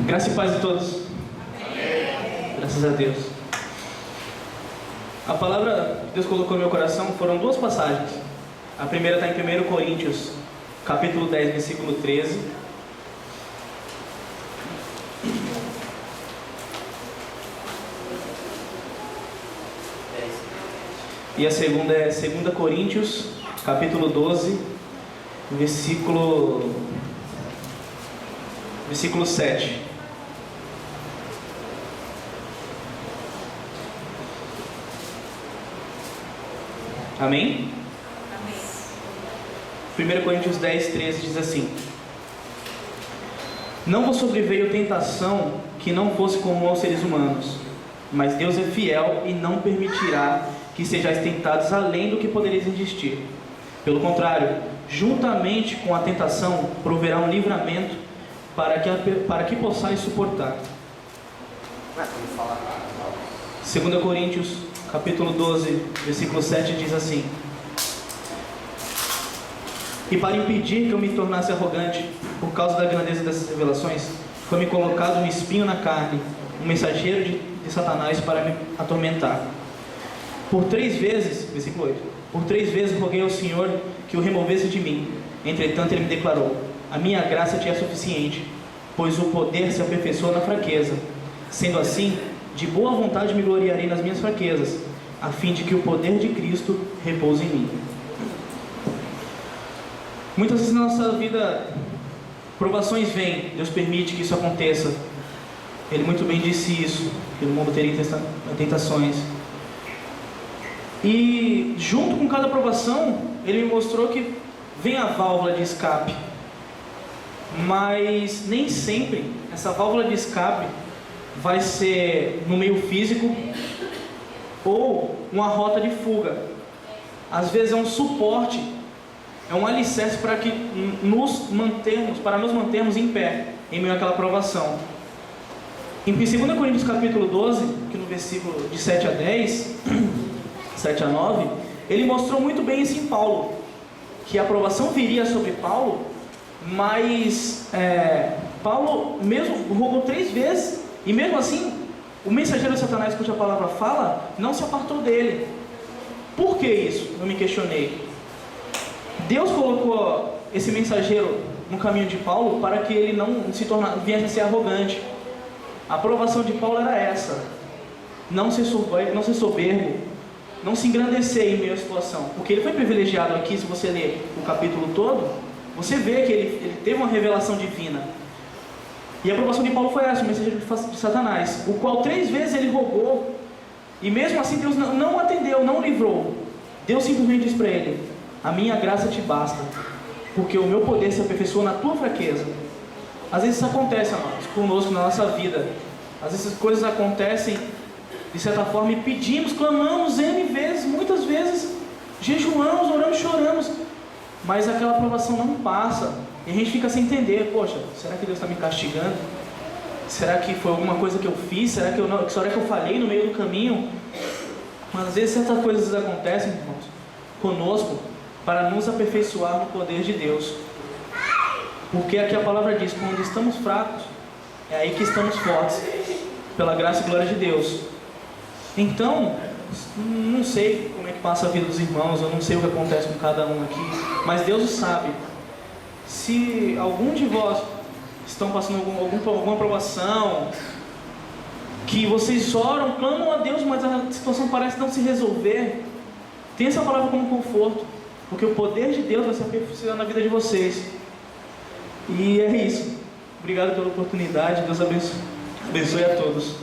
Graça e paz a todos. Amém. Graças a Deus. A palavra que Deus colocou no meu coração foram duas passagens. A primeira está em 1 Coríntios, capítulo 10, versículo 13. E a segunda é 2 Coríntios, capítulo 12, versículo 7. Amém? Amém. 1 Coríntios 10, 13 diz assim: Não vos sobreveio tentação que não fosse comum aos seres humanos, mas Deus é fiel e não permitirá que sejais tentados além do que podereis resistir. Pelo contrário, juntamente com a tentação, proverá um livramento para que possais suportar. 2 Coríntios, capítulo 12, versículo 7 diz assim: E para impedir que eu me tornasse arrogante por causa da grandeza dessas revelações, foi-me colocado um espinho na carne, um mensageiro de Satanás para me atormentar. Por 3 vezes, versículo 8, por 3 vezes roguei ao Senhor que o removesse de mim. Entretanto ele me declarou: A minha graça te é suficiente, pois o poder se aperfeiçoa na fraqueza. Sendo assim, de boa vontade me gloriarei nas minhas fraquezas, a fim de que o poder de Cristo repouse em mim. Muitas vezes na nossa vida, provações vêm, Deus permite que isso aconteça. Ele muito bem disse isso, que no mundo teria tentações. E junto com cada provação, Ele me mostrou que vem a válvula de escape. Mas nem sempre essa válvula de escape vai ser no meio físico ou uma rota de fuga. Às vezes é um suporte, é um alicerce para nos mantermos em pé em meio àquela provação. Em 2 Coríntios capítulo 12, que no versículo de 7 a 10, 7 a 9, ele mostrou muito bem isso em Paulo, que a provação viria sobre Paulo, mas Paulo mesmo rogou 3 vezes, e mesmo assim, o mensageiro de Satanás, cuja palavra fala, não se apartou dele. Por que isso? Eu me questionei. Deus colocou esse mensageiro no caminho de Paulo para que ele não viesse a ser arrogante. A aprovação de Paulo era essa: não ser soberbo, não se engrandecer em meio à situação. Porque ele foi privilegiado aqui. Se você ler o capítulo todo, você vê que ele teve uma revelação divina. E a aprovação de Paulo foi essa, o mensageiro de Satanás, o qual 3 vezes ele rogou, e mesmo assim Deus não atendeu, não livrou. Deus simplesmente disse para ele: A minha graça te basta, porque o meu poder se aperfeiçoa na tua fraqueza. Às vezes isso acontece, amados, conosco na nossa vida. Às vezes essas coisas acontecem de certa forma e pedimos, clamamos N vezes, muitas vezes, jejuamos, oramos, choramos, mas aquela aprovação não passa. E a gente fica sem entender: poxa, será que Deus está me castigando? Será que foi alguma coisa que eu fiz? Será que eu falhei no meio do caminho? Mas às vezes certas coisas acontecem, irmãos, conosco, para nos aperfeiçoar no poder de Deus. Porque aqui a palavra diz: quando estamos fracos, é aí que estamos fortes, pela graça e glória de Deus. Então, não sei como é que passa a vida dos irmãos, eu não sei o que acontece com cada um aqui, mas Deus o sabe. Se algum de vós estão passando alguma provação, que vocês oram, clamam a Deus, mas a situação parece não se resolver, tenha essa palavra como conforto, porque o poder de Deus vai se aperfeiçoar na vida de vocês. E é isso. Obrigado pela oportunidade. Deus abençoe a todos.